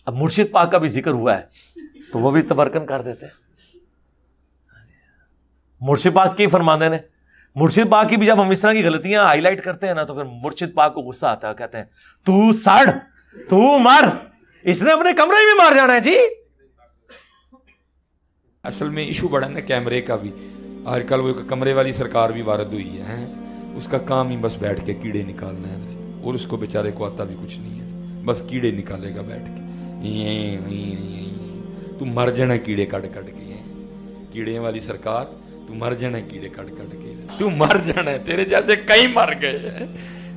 اب مرشد پاک کا بھی ذکر ہوا ہے تو وہ بھی تبرکن کر دیتے ہیں. مرشد پاک کی فرماندے نے مرشد پاک کی بھی جب ہم اس طرح کی غلطیاں ہائی لائٹ کرتے ہیں نا تو پھر مرشد پاک کو غصہ آتا ہے, کہتے ہیں تو سڑ تو مر, اس نے اپنے کمرے میں مار جانا ہے جی. اصل میں ایشو بڑا نا کیمرے کا بھی. آج کل وہ کمرے والی سرکار بھی وارد ہوئی ہے, اس کا کام ہی بس بیٹھ کے کیڑے نکالنا ہے, اور اس کو بیچارے کو آتا بھی کچھ نہیں ہے, بس کیڑے نکالے گا بیٹھ کے. تو مر جانا کیڑے کٹ کٹ کے, کیڑے والی سرکار تو مر جانا کیڑے کٹ کٹ کے, تو مر جانا ہے. تیرے جیسے کئی مر گئے,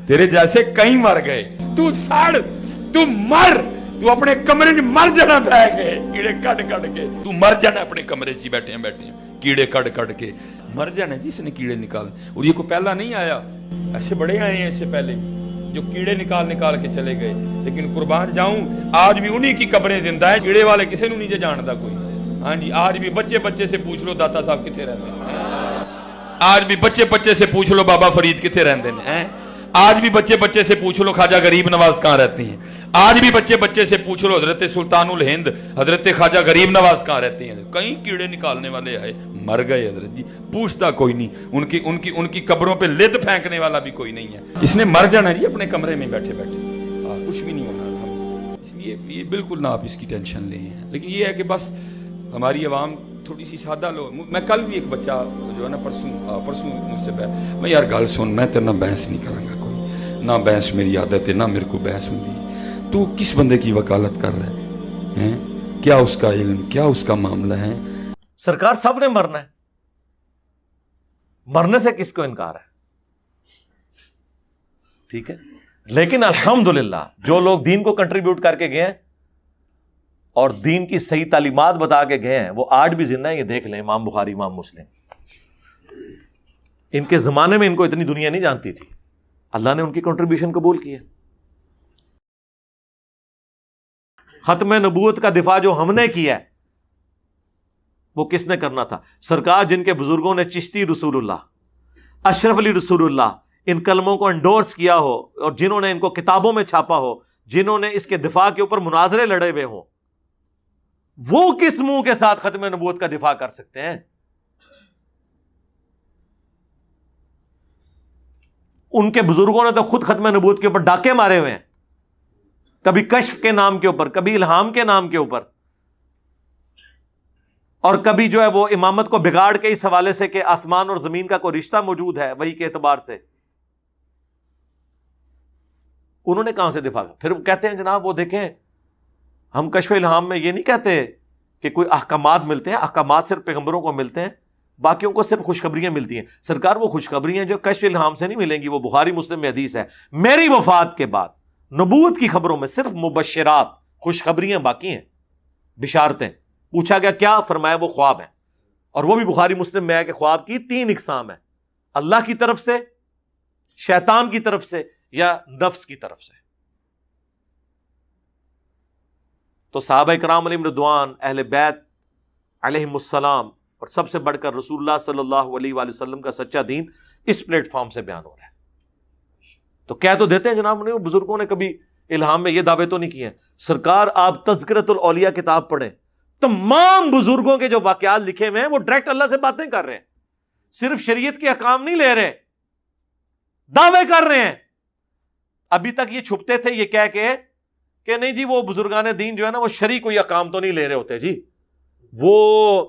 تیرے جیسے کئی مر گئے. تو سڑ تو مر, تو اپنے کمرے میں مر جانا بہ گئے کیڑے کٹ کٹ کے. تو مر جانا اپنے کمرے چ بیٹھے ہیں کیڑے کٹ کٹ کے مر جانا جس نے کیڑے نکال. اور یہ کو پہلا نہیں آیا, ایسے بڑے آئے ہیں اس سے پہلے جو کیڑے نکال نکال کے چلے گئے. لیکن قربان جاؤں آج بھی انہی کی قبریں زندہ ہیں. کیڑے والے کسی نو نہیں جانتا کوئی. ہاں جی, آج بھی بچے سے پوچھ لو داتا صاحب کتنے رہتے ہیں, آج بھی بچے سے پوچھ لو بابا فرید کتنے رہتے ہیں, آج بھی بچے سے پوچھ لو خواجہ غریب نواز کہاں رہتی ہیں, آج بھی بچے سے پوچھ لو حضرت سلطان الہند حضرت خواجہ غریب نواز کہاں رہتی ہیں. کئی کیڑے نکالنے والے آئے مر گئے حضرت جی, پوچھتا کوئی نہیں. ان کی قبروں پہ لد پھینکنے والا بھی کوئی نہیں ہے. اس نے مر جانا جی اپنے کمرے میں بیٹھے کچھ بھی نہیں ہونا. اس لیے یہ بالکل نہ آپ اس کی ٹینشن لیں. لیکن یہ ہے کہ بس ہماری عوام تھوڑی سی سادہ لو. میں کل بھی ایک بچہ جو ہے نا پرسوں مجھ سے میں یار گل سن, میں تیرے نہ بحث نہیں کروں گا, کوئی نہ بحث میری عادت ہے, نہ میرے کو بحث ہوتی. تو کس بندے کی وکالت کر رہا ہے, کیا اس کا علم, کیا اس کا معاملہ ہے. سرکار سب نے مرنا ہے, مرنے سے کس کو انکار ہے, ٹھیک ہے. لیکن الحمدللہ جو لوگ دین کو کنٹریبیوٹ کر کے گئے ہیں اور دین کی صحیح تعلیمات بتا کے گئے ہیں وہ آج بھی زندہ ہیں. یہ دیکھ لیں امام بخاری, امام مسلم, ان کے زمانے میں ان کو اتنی دنیا نہیں جانتی تھی, اللہ نے ان کی کنٹریبیوشن قبول کی ہے. ختم نبوت کا دفاع جو ہم نے کیا ہے وہ کس نے کرنا تھا؟ سرکار جن کے بزرگوں نے چشتی رسول اللہ, اشرف علی رسول اللہ ان کلموں کو انڈورس کیا ہو, اور جنہوں نے ان کو کتابوں میں چھاپا ہو, جنہوں نے اس کے دفاع کے اوپر مناظرے لڑے ہوئے ہوں, وہ کس منہ کے ساتھ ختم نبوت کا دفاع کر سکتے ہیں؟ ان کے بزرگوں نے تو خود ختم نبوت کے اوپر ڈاکے مارے ہوئے ہیں, کبھی کشف کے نام کے اوپر, کبھی الہام کے نام کے اوپر, اور کبھی جو ہے وہ امامت کو بگاڑ کے اس حوالے سے کہ آسمان اور زمین کا کوئی رشتہ موجود ہے وہی کے اعتبار سے. انہوں نے کہاں سے دفاع کیا؟ پھر کہتے ہیں جناب وہ دیکھیں ہم کشف الہام میں یہ نہیں کہتے کہ کوئی احکامات ملتے ہیں, احکامات صرف پیغمبروں کو ملتے ہیں, باقیوں کو صرف خوشخبریاں ملتی ہیں. سرکار وہ خوشخبریاں جو کشف الہام سے نہیں ملیں گی, وہ بخاری مسلم میں حدیث ہے, میری وفات کے بعد نبوت کی خبروں میں صرف مبشرات, خوشخبریاں باقی ہیں, بشارتیں. پوچھا گیا کیا؟ فرمایا وہ خواب ہیں, اور وہ بھی بخاری مسلم میں ہے کہ خواب کی 3 اقسام ہیں, اللہ کی طرف سے, شیطان کی طرف سے, یا نفس کی طرف سے. تو صحابہ کرام علیہم رضوان, اہل بیت علیہم السلام, اور سب سے بڑھ کر رسول اللہ صلی اللہ علیہ وآلہ وسلم کا سچا دین اس پلیٹ فارم سے بیان ہو رہا ہے. تو کہہ تو دیتے ہیں جناب نے بزرگوں نے کبھی الہام میں یہ دعوے تو نہیں کیے ہیں. سرکار آپ تذکرۃ الاولیاء کتاب پڑھیں, تمام بزرگوں کے جو واقعات لکھے ہوئے ہیں وہ ڈائریکٹ اللہ سے باتیں کر رہے ہیں, صرف شریعت کے احکام نہیں لے رہے, دعوے کر رہے ہیں. ابھی تک یہ چھپتے تھے یہ کہہ کے کہ نہیں جی وہ بزرگان دین جو ہے نا وہ شرعی کوئی احکام تو نہیں لے رہے ہوتے جی, وہ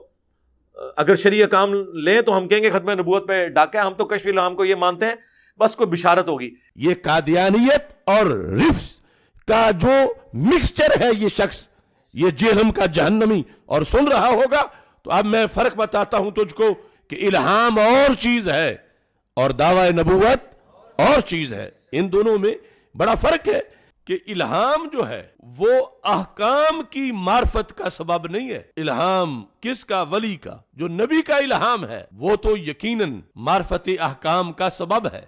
اگر شرعی احکام لیں تو ہم کہیں گے ختم نبوت پہ ڈاکہ, ہم تو کشف الہام کو یہ مانتے ہیں بس کوئی بشارت ہوگی. یہ قادیانیت اور رفض کا جو مکسچر ہے یہ شخص, یہ جہنم کا جہنمی, اور سن رہا ہوگا. تو اب میں فرق بتاتا ہوں تجھ کو کہ الہام اور چیز ہے اور دعوی نبوت اور چیز ہے. ان دونوں میں بڑا فرق ہے کہ الہام جو ہے وہ احکام کی معرفت کا سبب نہیں ہے. الہام کس کا؟ ولی کا. جو نبی کا الہام ہے وہ تو یقیناً معرفت احکام کا سبب ہے.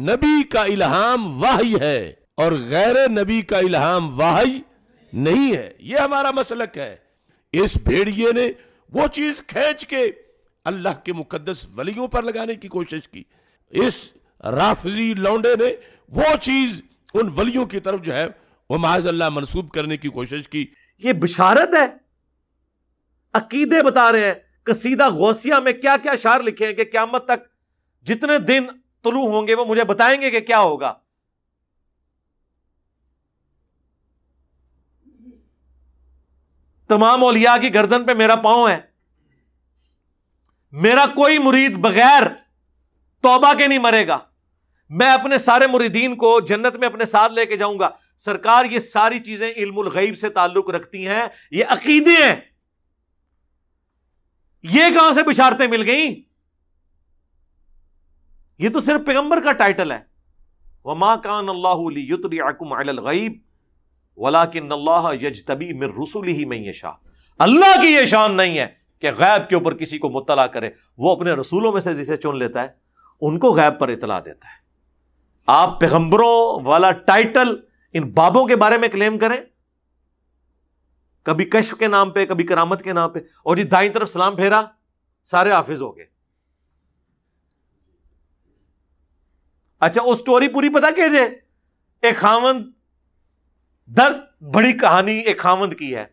نبی کا الہام وحی ہے اور غیر نبی کا الہام وحی نہیں ہے. یہ ہمارا مسلک ہے. اس بھیڑیے نے وہ چیز کھینچ کے اللہ کے مقدس ولیوں پر لگانے کی کوشش کی. اس رافضی لونڈے نے وہ چیز ان ولیوں کی طرف جو ہے وہ معاذ اللہ منسوب کرنے کی کوشش کی. یہ بشارت ہے. عقیدے بتا رہے ہیں. قصیدہ غوثیہ میں کیا کیا اشعار لکھے ہیں کہ قیامت تک جتنے دن طلوع ہوں گے وہ مجھے بتائیں گے کہ کیا ہوگا. تمام اولیاء کی گردن پہ میرا پاؤں ہے. میرا کوئی مرید بغیر توبہ کے نہیں مرے گا. میں اپنے سارے مریدین کو جنت میں اپنے ساتھ لے کے جاؤں گا. سرکار یہ ساری چیزیں علم الغیب سے تعلق رکھتی ہیں, یہ عقیدے ہیں. یہ کہاں سے بشارتیں مل گئیں؟ یہ تو صرف پیغمبر کا ٹائٹل ہے. وما کان اللہ لیطلعکم علی الغیب ولکن اللہ یجتبی من رسلہ من یشاء. اللہ کی یہ شان نہیں ہے کہ غیب کے اوپر کسی کو مطلع کرے. وہ اپنے رسولوں میں سے جسے چن لیتا ہے ان کو غیب پر اطلاع دیتا ہے. آپ پیغمبروں والا ٹائٹل ان بابوں کے بارے میں کلیم کریں, کبھی کشف کے نام پہ, کبھی کرامت کے نام پہ, اور جی دائیں طرف سلام پھیرا سارے حافظ ہو گئے. اچھا وہ سٹوری پوری پتا کیجئے. ایک خاوند درد بڑی کہانی ایک خاوند کی ہے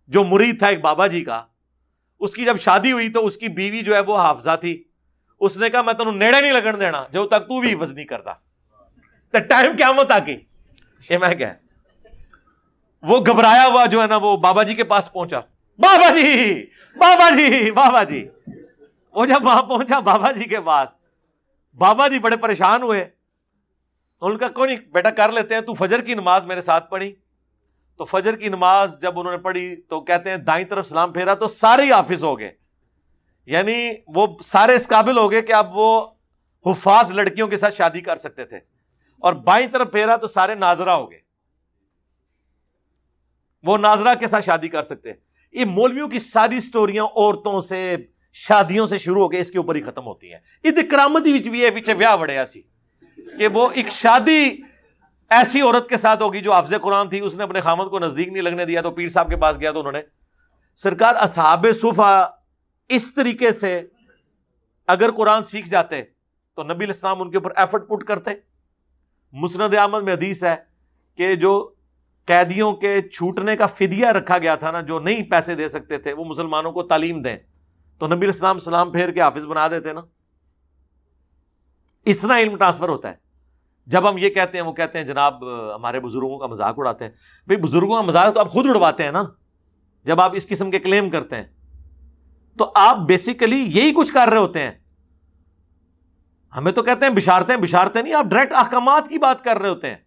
جو مرید تھا ایک بابا جی کا. اس کی جب شادی ہوئی تو اس کی بیوی جو ہے وہ حافظہ تھی. اس نے کہا میں تینوں نیڑے نہیں لگن دینا جب تک تو بھی حفظ نہیں کرتا. تو ٹائم قیامت آ گئی. یہ میں کیا وہ گھبرایا ہوا جو ہے نا وہ بابا جی کے پاس پہنچا. بابا جی بابا جی بابا جی. وہ جب وہاں پہنچا بابا جی کے پاس, بابا جی بڑے پریشان ہوئے. ان کا کوئی نہیں بیٹا کر لیتے ہیں, تو فجر کی نماز میرے ساتھ پڑھی. تو فجر کی نماز جب انہوں نے پڑھی تو کہتے ہیں دائیں طرف سلام پھیرا تو سارے ہی حافظ ہو گئے. یعنی وہ سارے اس قابل ہو گئے کہ اب وہ حفاظ لڑکیوں کے ساتھ شادی کر سکتے تھے. اور بائیں طرف پھیرا تو سارے ناظرہ ہو گئے, وہ ناظرہ کے ساتھ شادی کر سکتے. یہ مولویوں کی ساری سٹوریاں عورتوں سے شادیوں سے شروع ہو کے اس کے اوپر ہی ختم ہوتی ہیں. یہ کرامتی وچ بھی ہے پیچھے ویاہ بڑھیا سی کہ وہ ایک شادی ایسی عورت کے ساتھ ہوگی جو حافظ قرآن تھی, اس نے اپنے خامد کو نزدیک نہیں لگنے دیا. تو پیر صاحب کے پاس گیا تو انہوں نے سرکار اصحاب صفا اس طریقے سے اگر قرآن سیکھ جاتے تو نبی علیہ السلام ان کے اوپر ایفرٹ پٹ کرتے. مسند احمد میں حدیث ہے کہ جو قیدیوں کے چھوٹنے کا فدیہ رکھا گیا تھا نا, جو نہیں پیسے دے سکتے تھے وہ مسلمانوں کو تعلیم دیں, تو نبی علیہ السلام سلام پھیر کے حافظ بنا دیتے نا. اس طرح علم ٹرانسفر ہوتا ہے. جب ہم یہ کہتے ہیں وہ کہتے ہیں جناب ہمارے بزرگوں کا مذاق اڑاتے ہیں. بھئی بزرگوں کا مذاق تو آپ خود اڑواتے ہیں نا جب آپ اس قسم کے کلیم کرتے ہیں. تو آپ بیسیکلی یہی کچھ کر رہے ہوتے ہیں. ہمیں تو کہتے ہیں بشارتیں بشارتیں نہیں, آپ ڈائریکٹ احکامات کی بات کر رہے ہوتے ہیں.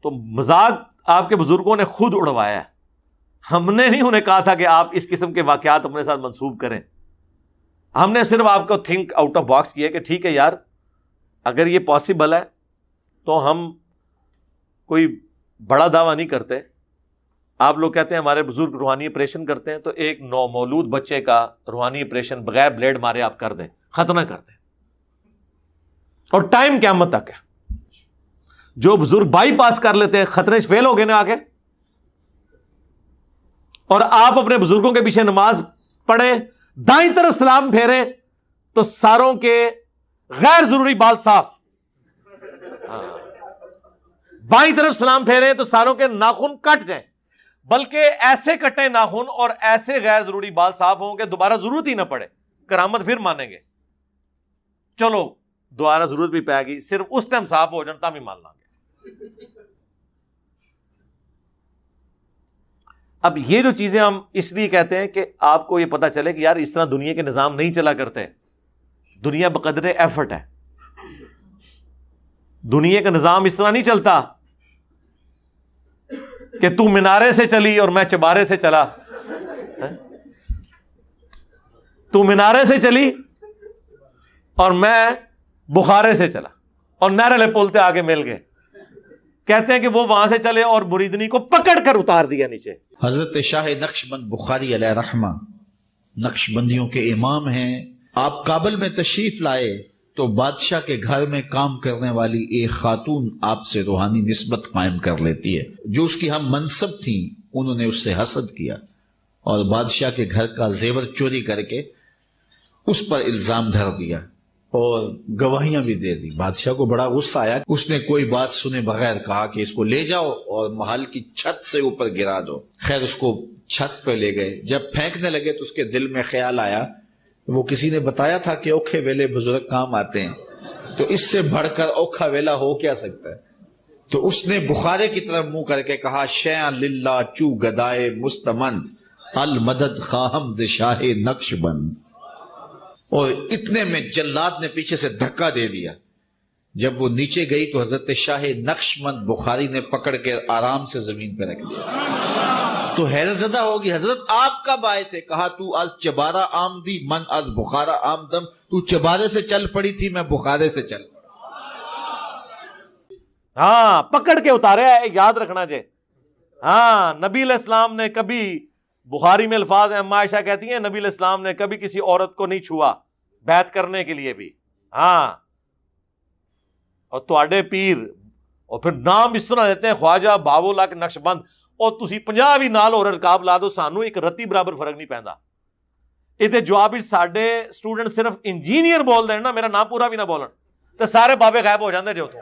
تو مذاق آپ کے بزرگوں نے خود اڑوایا ہے. ہم نے نہیں انہیں کہا تھا کہ آپ اس قسم کے واقعات اپنے ساتھ منسوب کریں. ہم نے صرف آپ کو تھنک آؤٹ آف باکس کیا کہ ٹھیک ہے یار اگر یہ پاسبل ہے تو ہم کوئی بڑا دعویٰ نہیں کرتے. آپ لوگ کہتے ہیں ہمارے بزرگ روحانی آپریشن کرتے ہیں, تو ایک نومولود بچے کا روحانی آپریشن بغیر بلیڈ مارے آپ کر دیں, ختم کر دیں. اور ٹائم قیامت تک ہے. جو بزرگ بائی پاس کر لیتے ہیں خطرے فیل ہو گئے نا آگے. اور آپ اپنے بزرگوں کے پیچھے نماز پڑھیں, دائیں طرف سلام پھیریں تو ساروں کے غیر ضروری بال صاف, بائیں طرف سلام پھیریں تو ساروں کے ناخن کٹ جائیں, بلکہ ایسے کٹیں ناخن اور ایسے غیر ضروری بال صاف ہوں کہ دوبارہ ضرورت ہی نہ پڑے. کرامت پھر مانیں گے, چلو دوبارہ ضرورت بھی پائے گی, صرف اس ٹائم صاف ہو جانتا بھی مان لیں گے. اب یہ جو چیزیں ہم اس لیے کہتے ہیں کہ آپ کو یہ پتا چلے کہ یار اس طرح دنیا کے نظام نہیں چلا کرتے. دنیا بقدر ایفرٹ ہے. دنیا کا نظام اس طرح نہیں چلتا کہ تو مینارے سے چلی اور میں چبارے سے چلا. تو مینارے سے چلی اور میں بخارے سے چلا اور نہرلے پولتے آگے مل گئے. کہتے ہیں کہ وہ وہاں سے چلے اور مریدنی کو پکڑ کر اتار دیا نیچے. حضرت شاہ نقشبند بخاری علیہ رحمہ نقشبندیوں کے امام ہیں. آپ کابل میں تشریف لائے تو بادشاہ کے گھر میں کام کرنے والی ایک خاتون آپ سے روحانی نسبت قائم کر لیتی ہے. جو اس کی ہم منصب تھیں انہوں نے اس سے حسد کیا اور بادشاہ کے گھر کا زیور چوری کر کے اس پر الزام دھر دیا اور گواہیاں بھی دے دی. بادشاہ کو بڑا غصہ آیا. اس نے کوئی بات سنے بغیر کہا کہ اس کو لے جاؤ اور محل کی چھت سے اوپر گرا دو. خیر اس کو چھت پہ لے گئے. جب پھینکنے لگے تو اس کے دل میں خیال آیا، وہ کسی نے بتایا تھا کہ اوکھے ویلے بزرگ کام آتے ہیں، تو اس سے بڑھ کر اوکھا ویلا ہو کیا سکتا ہے. تو اس نے بخارے کی طرف منہ کر کے کہا، شیئا للہ چو گدائے مستمند المدد خواہم ز شاہ نقش بند. اور اتنے میں جلاد نے پیچھے سے دھکا دے دیا. جب وہ نیچے گئی تو حضرت شاہ نقش بند بخاری نے پکڑ کے آرام سے زمین پہ رکھ دیا. تو حیرت زدہ ہوگی، حضرت آپ کب آئے تھے؟ کہا تو از چبارہ آمدی من از بخارا آمدم. تو چبارے سے چل پڑی تھی، میں بخارے سے چل پڑا. ہاں پکڑ کے اتارے ہے، یاد رکھنا جے. ہاں نبی علیہ السلام نے کبھی، بخاری میں الفاظ ہیں، اما عائشہ کہتی ہیں نبی علیہ السلام نے کبھی کسی عورت کو نہیں چھوا بیعت کرنے کے لیے بھی. ہاں اور تواڈے پیر، اور پھر نام اس طرح لیتے ہیں خواجہ باو لاکھ نقش بند، اور تسی 50 بھی نال اور رکاب لا دو، سانو ایک رتی برابر فرق نہیں پیندا. یہ جواب ساڈے اسٹوڈنٹ صرف انجینئر بول دین نا، میرا نام پورا بھی نہ بولن تو سارے بابے غائب ہو جاندے جو تو.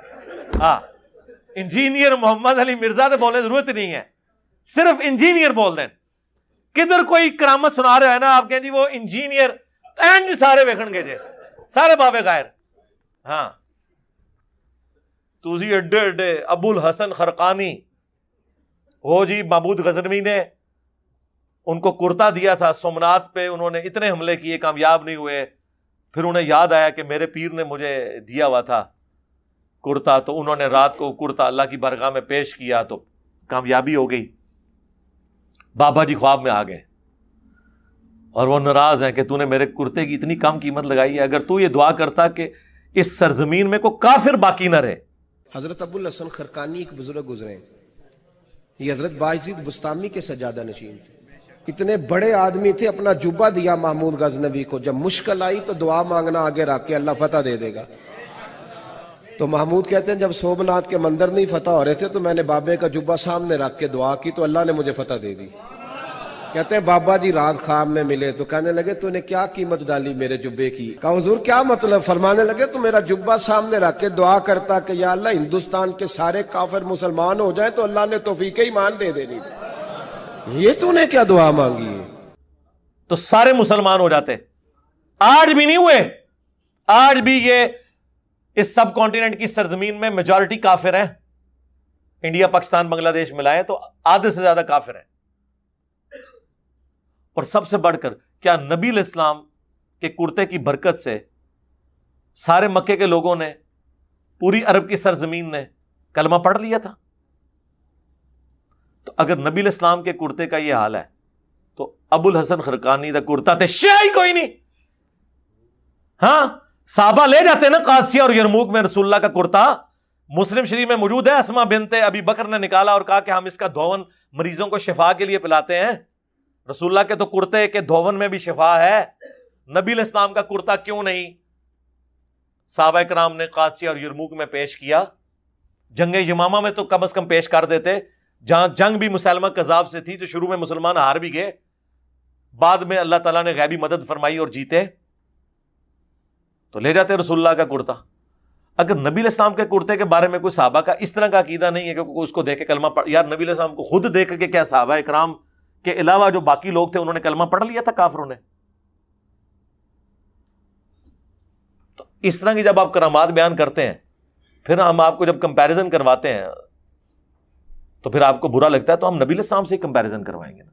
ہاں انجینئر محمد علی مرزا تے بولنے ضرورت نہیں ہے، صرف انجینئر بول دیں. کدھر کوئی کرامت سنا رہے ہیں نا آپ کہیں جی وہ انجینئر، اینڈ سارے ویکھن گے جے، سارے بابے غائر. ہاں تسی ایڈے ایڈے ابو الحسن خرقانی، وہ جی محمود غزنوی نے ان کو کرتا دیا تھا سومنات پہ، انہوں نے اتنے حملے کیے کامیاب نہیں ہوئے. پھر انہیں یاد آیا کہ میرے پیر نے مجھے دیا ہوا تھا کرتا، تو انہوں نے رات کو کرتا اللہ کی بارگاہ میں پیش کیا تو کامیابی ہو گئی. بابا جی خواب میں آ گئے اور وہ ناراض ہیں کہ تو نے میرے کرتے کی اتنی کم قیمت لگائی ہے، اگر تو یہ دعا کرتا کہ اس سرزمین میں کوئی کافر باقی نہ رہے. حضرت ابو الحسن خرقانی ایک بزرگ گزرے، یہ حضرت باعزید بستامی کے سجادہ نشین تھے. اتنے بڑے آدمی تھے، اپنا جبہ دیا محمود غزنوی کو، جب مشکل آئی تو دعا مانگنا آگے رکھ کے اللہ فتح دے دے گا. تو محمود کہتے ہیں جب سومنات کے مندر نہیں فتح ہو رہے تھے تو میں نے بابے کا جبہ سامنے رکھ کے دعا کی تو اللہ نے مجھے فتح دے دی. کہتے ہیں بابا جی رات خواب میں ملے تو کہنے لگے تو نے کیا قیمت ڈالی میرے جبے کی؟ کہا حضور کیا مطلب؟ فرمانے لگے تو میرا جبہ سامنے رکھ کے دعا کرتا کہ یا اللہ ہندوستان کے سارے کافر مسلمان ہو جائیں تو اللہ نے توفیق ایمان دے دینی. یہ تو نے کیا دعا مانگی ہے؟ تو سارے مسلمان ہو جاتے. آج بھی نہیں ہوئے، آج بھی یہ اس سب کانٹیننٹ کی سرزمین میں میجورٹی کافر ہیں. انڈیا پاکستان بنگلہ دیش ملائیں تو آدھے سے زیادہ کافر ہیں. اور سب سے بڑھ کر کیا نبی علیہ السلام کے کرتے کی برکت سے سارے مکے کے لوگوں نے، پوری عرب کی سرزمین نے کلمہ پڑھ لیا تھا؟ تو اگر نبی علیہ السلام کے کرتے کا یہ حال ہے تو ابو الحسن خرقانی دا کرتا تے شے کوئی نہیں. ہاں صحابہ لے جاتے ہیں نا قادسیہ اور یرموک میں رسول اللہ کا کرتا. مسلم شریف میں موجود ہے، اسما بنت ابی بکر نے نکالا اور کہا کہ ہم اس کا دھون مریضوں کو شفا کے لیے پلاتے ہیں. رسول اللہ کے تو کرتے کے دھون میں بھی شفا ہے، نبی علیہ السلام کا کرتا کیوں نہیں؟ صحابہ کرام نے قادسیہ اور یرموک میں پیش کیا. جنگ یمامہ میں تو کم از کم پیش کر دیتے، جہاں جنگ بھی مسلمہ کذاب سے تھی تو شروع میں مسلمان ہار بھی گئے، بعد میں اللہ تعالیٰ نے غیبی مدد فرمائی اور جیتے، تو لے جاتے رسول اللہ کا کرتا. اگر نبی علیہ السلام کے کرتے کے بارے میں کوئی صحابہ کا اس طرح کا عقیدہ نہیں ہے کہ کوئی اس کو دیکھ کے کلمہ پڑھ، یار نبی علیہ السلام کو خود دیکھ کے کیا صحابہ اکرام کے علاوہ جو باقی لوگ تھے انہوں نے کلمہ پڑھ لیا تھا کافروں نے؟ تو اس طرح کی جب آپ کرامات بیان کرتے ہیں، پھر ہم آپ کو جب کمپیریزن کرواتے ہیں تو پھر آپ کو برا لگتا ہے، تو ہم نبی علیہ السلام سے کمپیریزن کروائیں گے نا.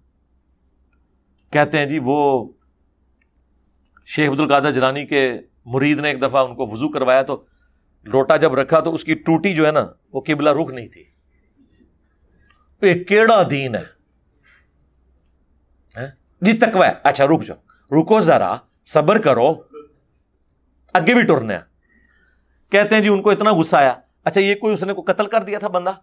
کہتے ہیں جی وہ شیخ عبد القادر جیلانی کے مرید نے ایک دفعہ ان کو وضو کروایا تو لوٹا جب رکھا تو اس کی ٹوٹی جو ہے نا وہ قبلہ رخ نہیں تھی. یہ کیڑا دین ہے جی؟ تقوی ہے. اچھا رک جاؤ، رکو ذرا، صبر کرو، اگے بھی ٹرنا ہے. کہتے ہیں جی ان کو اتنا غصہ آیا. اچھا یہ کوئی اس نے کو قتل کر دیا تھا بندہ؟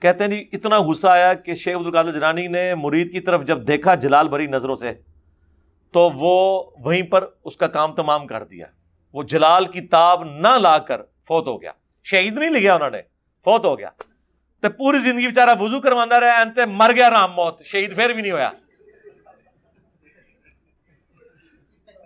کہتے ہیں جی اتنا غصہ آیا کہ شیخ عبد القادر جیلانی نے مرید کی طرف جب دیکھا جلال بھری نظروں سے تو وہ وہیں پر اس کا کام تمام کر دیا. وہ جلال کی تاب نہ لا کر فوت ہو گیا. شہید نہیں لکھا انہوں نے، فوت ہو گیا. تو پوری زندگی بیچارہ وضو کروانا رہا، انتے مر گیا رام موت، شہید پھر بھی نہیں ہویا.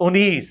19,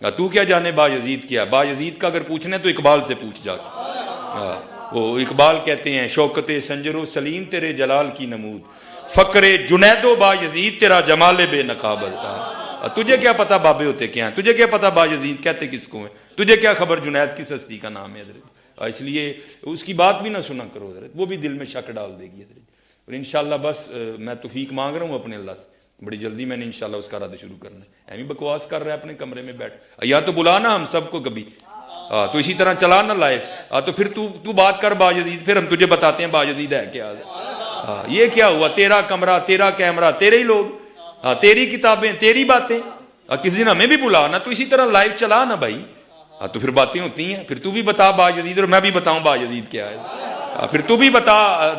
تو کیا جانے باجزید کیا؟ باجزید کا اگر پوچھنا ہے تو اقبال سے پوچھ جا کے. وہ اقبال کہتے ہیں شوکت سنجر و سلیم تیرے جلال کی نمود، فقر جنید و باجزید تیرا جمال بے نقابت. تجھے کیا پتا بابے ہوتے کیا ہیں، تجھے کیا پتا باجزید کہتے کس کو ہیں، تجھے کیا خبر جنید کس ہستی کا نام ہے حضرت. اس لیے اس کی بات بھی نہ سنا کرو حضرت، وہ بھی دل میں شک ڈال دے گی حضرت. اور انشاءاللہ بس میں توفیق مانگ رہا ہوں اپنے اللہ سے، بڑی جلدی میں نے انشاءاللہ اس کا رد شروع کرنا ہے. ایمی بکواس کر رہا ہے اپنے کمرے میں بیٹھ، یا تو بلانا ہم سب کو کبھی، تو اسی طرح چلا نہ لائف، تو پھر تو بات کر باجزید، پھر ہم تجھے بتاتے ہیں باجزید ہے کیا. یہ کیا ہوا؟ تیرا کمرہ، تیرا کیمرہ، تیرے ہی لوگ، تیری کتابیں، تیری باتیں. کسی دن ہمیں بھی بلا نا، تو اسی طرح لائف چلا نا بھائی. تو پھر باتیں ہوتی ہیں، پھر تو بھی بتا باجزید اور میں بھی بتاؤں باجزید کیا ہے. پھر تو بھی بتا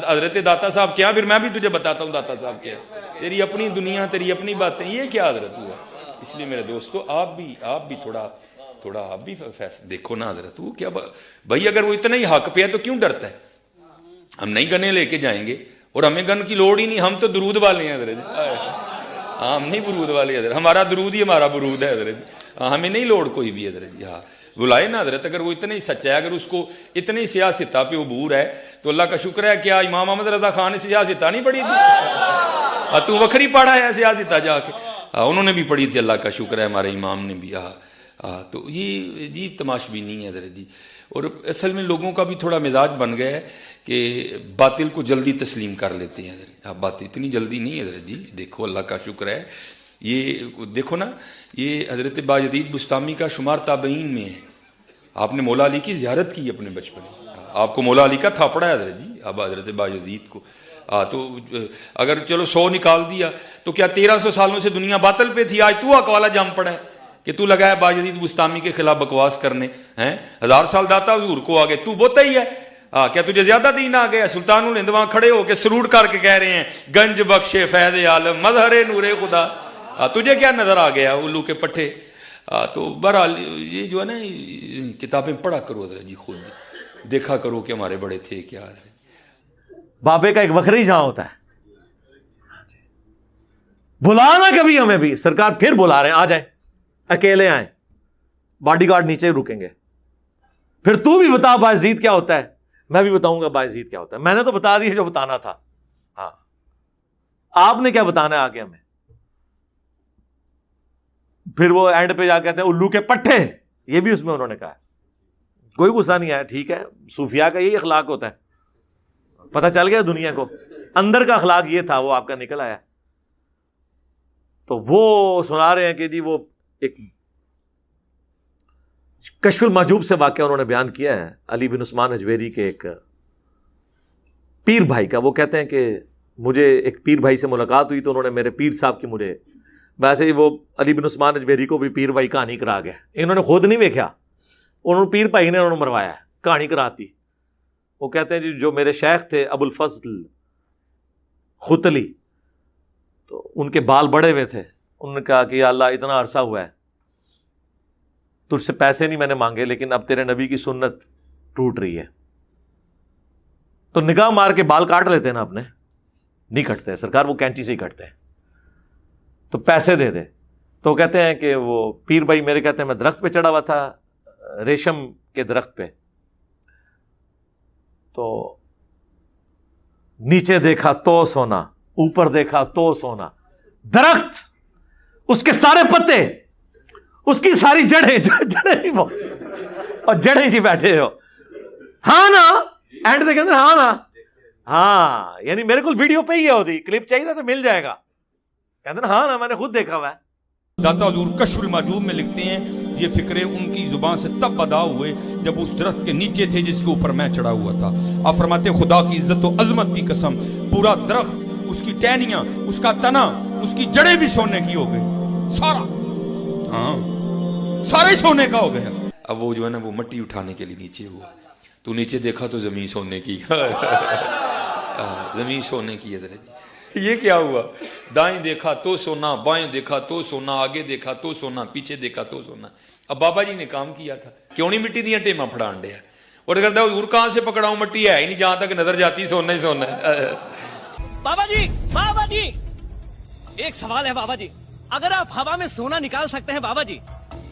حضرت داتا صاحب کیا، پھر میں بھی تجھے بتاتا ہوں داتا صاحب کیا. تیری اپنی دنیا، تیری اپنی باتیں، یہ کیا حضرت ہوا. اس لیے میرے دوستو آپ بھی تھوڑا آپ بھی فیصلہ دیکھو نا حضرت. وہ کیا بھائی، اگر وہ اتنا ہی حق پہ ہے تو کیوں ڈرتا ہے؟ ہم نہیں گنے لے کے جائیں گے، اور ہمیں گن کی لوڑ ہی نہیں، ہم تو درود والے ہیں حضرت. ہم نہیں برود والے حضرت، ہمارا درود ہی ہمارا برود ہے حضرت. ہمیں نہیں لوڑ کوئی بھی حضرت. بلائے نا حضرت. اگر وہ اتنا ہی سچا ہے، اگر اس کو اتنی سیاستہ پہ عبور ہے تو اللہ کا شکر ہے. کیا امام احمد رضا خان نے سیاستہ نہیں پڑھی تھی؟ تو وکھری پڑھا ہے سیاستہ جا کے. انہوں نے بھی پڑھی تھی، اللہ کا شکر ہے ہمارے امام نے بھی. تو یہ عجیب تماشبینی نہیں ہے حضرت جی. اور اصل میں لوگوں کا بھی تھوڑا مزاج بن گیا ہے کہ باطل کو جلدی تسلیم کر لیتے ہیں حضرت. بات اتنی جلدی نہیں ہے حضرت جی. دیکھو اللہ کا شکر ہے، یہ دیکھو نا، یہ حضرت باجدید بستامی کا شمار تابعین میں ہے. آپ نے مولا علی کی زیارت کی اپنے بچپن میں، آپ کو مولا علی کا تھاپڑا ہے حضرت جی. اب حضرت باجدید کو تو اگر چلو 100 نکال دیا تو کیا 1300 سالوں سے دنیا باطل پہ تھی؟ آج تو حق والا جم پڑا ہے کہ تو لگا ہے باجدید بستامی کے خلاف بکواس کرنے ہیں. 1000 سال داتا حضور کو آگے تو بوتا ہی ہے. کیا تجھے زیادہ دین آ گیا؟ سلطان الہند وہاں کھڑے ہو کے سرود کر کے کہہ رہے ہیں گنج بخشے فیض عالم مظہر نور خدا. تجھے کیا نظر آ گیا الو کے پٹھے؟ تو بہرحال یہ جو ہے نا کتابیں پڑھا کرو حضرت جی، خود دیکھا کرو کہ ہمارے بڑے تھے کیا. بابے کا ایک وکھری جہاں ہوتا ہے. بلانا کبھی ہمیں بھی، سرکار پھر بلا رہے ہیں، آ جائیں، اکیلے آئیں، باڈی گارڈ نیچے رکیں گے. پھر تو بھی بتا باجزید کیا ہوتا ہے، میں بھی بتاؤں گا باجزید کیا ہوتا ہے. میں نے تو بتا دیا جو بتانا تھا. ہاں آپ نے کیا بتانا ہے آگے ہمیں؟ پھر وہ اینڈ پہ جا کہتے ہیں الو کے پٹھے، یہ بھی اس میں انہوں نے کہا. کوئی غصہ نہیں آیا، ٹھیک ہے، صوفیاء کا یہی اخلاق ہوتا ہے. پتہ چل گیا دنیا کو اندر کا اخلاق یہ تھا، وہ آپ کا نکل آیا. تو وہ سنا رہے ہیں کہ جی وہ ایک کشف المحجوب سے واقعہ انہوں نے بیان کیا ہے علی بن عثمان اجویری کے ایک پیر بھائی کا. وہ کہتے ہیں کہ مجھے ایک پیر بھائی سے ملاقات ہوئی تو انہوں نے میرے پیر صاحب کی، مجھے ویسے ہی وہ علی بن عثمان اجویری کو بھی پیر بھائی کہانی کرا گیا. انہوں نے خود نہیں دیکھا، انہوں نے پیر بھائی نے انہوں نے مروایا کہانی کراتی. وہ کہتے ہیں جی جو میرے شیخ تھے ابو الفضل ختلی، تو ان کے بال بڑے ہوئے تھے. انہوں نے کہا کہ یا اللہ اتنا عرصہ ہوا ہے تجھ سے پیسے نہیں میں نے مانگے، لیکن اب تیرے نبی کی سنت ٹوٹ رہی ہے تو نگاہ مار کے بال کاٹ لیتے نا اپنے. نہیں کٹتے سرکار، وہ کینچی سے ہی کٹتے ہیں، تو پیسے دے دے. تو کہتے ہیں کہ وہ پیر بھائی میرے کہتے ہیں میں درخت پہ چڑھا ہوا تھا، ریشم کے درخت پہ، تو نیچے دیکھا تو سونا، اوپر دیکھا تو سونا. درخت، اس کے سارے پتے، اس کی ساری جڑیں ہی وہ، اور جڑیں ہی بیٹھے ہو. ہاں نا، اینڈ دے کہتے ہیں ہاں نا، ہاں یعنی میرے کو ویڈیو پہ ہی ہوتی، کلپ چاہیے تھا تو مل جائے گا. کہتے ہیں ہاں نا، میں نے خود دیکھا ہوا ہے. داتا حضور کشف المحجوب میں لکھتے ہیں یہ فکرے ان کی زبان سے تب ادا ہوئے جب اس درخت کے نیچے تھے جس کے اوپر میں چڑھا ہوا تھا. آپ فرماتے خدا کی عزت و عظمت کی قسم، پورا درخت، اس کی ٹہنیاں، اس کا تنا، اس کی جڑیں بھی سونے کی ہو گئی، سارا، ہاں سارے سونے کا ہو گیا. اب وہ جو ہے نا وہ مٹی اٹھانے کے لیے نیچے ہوا، تو نیچے دیکھا تو زمین سونے کی. زمین سونے کی ہے. یہ کیا ہوا؟ دائیں دیکھا تو سونا، بائیں دیکھا تو سونا، آگے دیکھا تو سونا، پیچھے دیکھا تو سونا. اب بابا جی نے کام کیا تھا، کیوں نہیں مٹی دیا ٹیما پھڑان ڈیا. اور کہتا حضور کہاں سے پکڑاؤں، مٹی ہے ہی نہیں، جہاں تک نظر جاتی سونا ہی سونا ہے. بابا جی ایک سوال ہے بابا جی، اگر آپ ہوا میں سونا نکال سکتے ہیں بابا جی،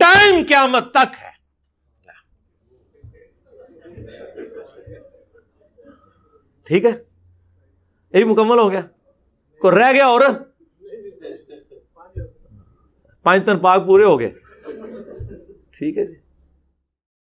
ٹائم قیامت تک ہے. ٹھیک ہے, یہ بھی مکمل ہو گیا. کوئی رہ گیا اور 5 تن پاک پورے ہو گئے. ٹھیک ہے جی.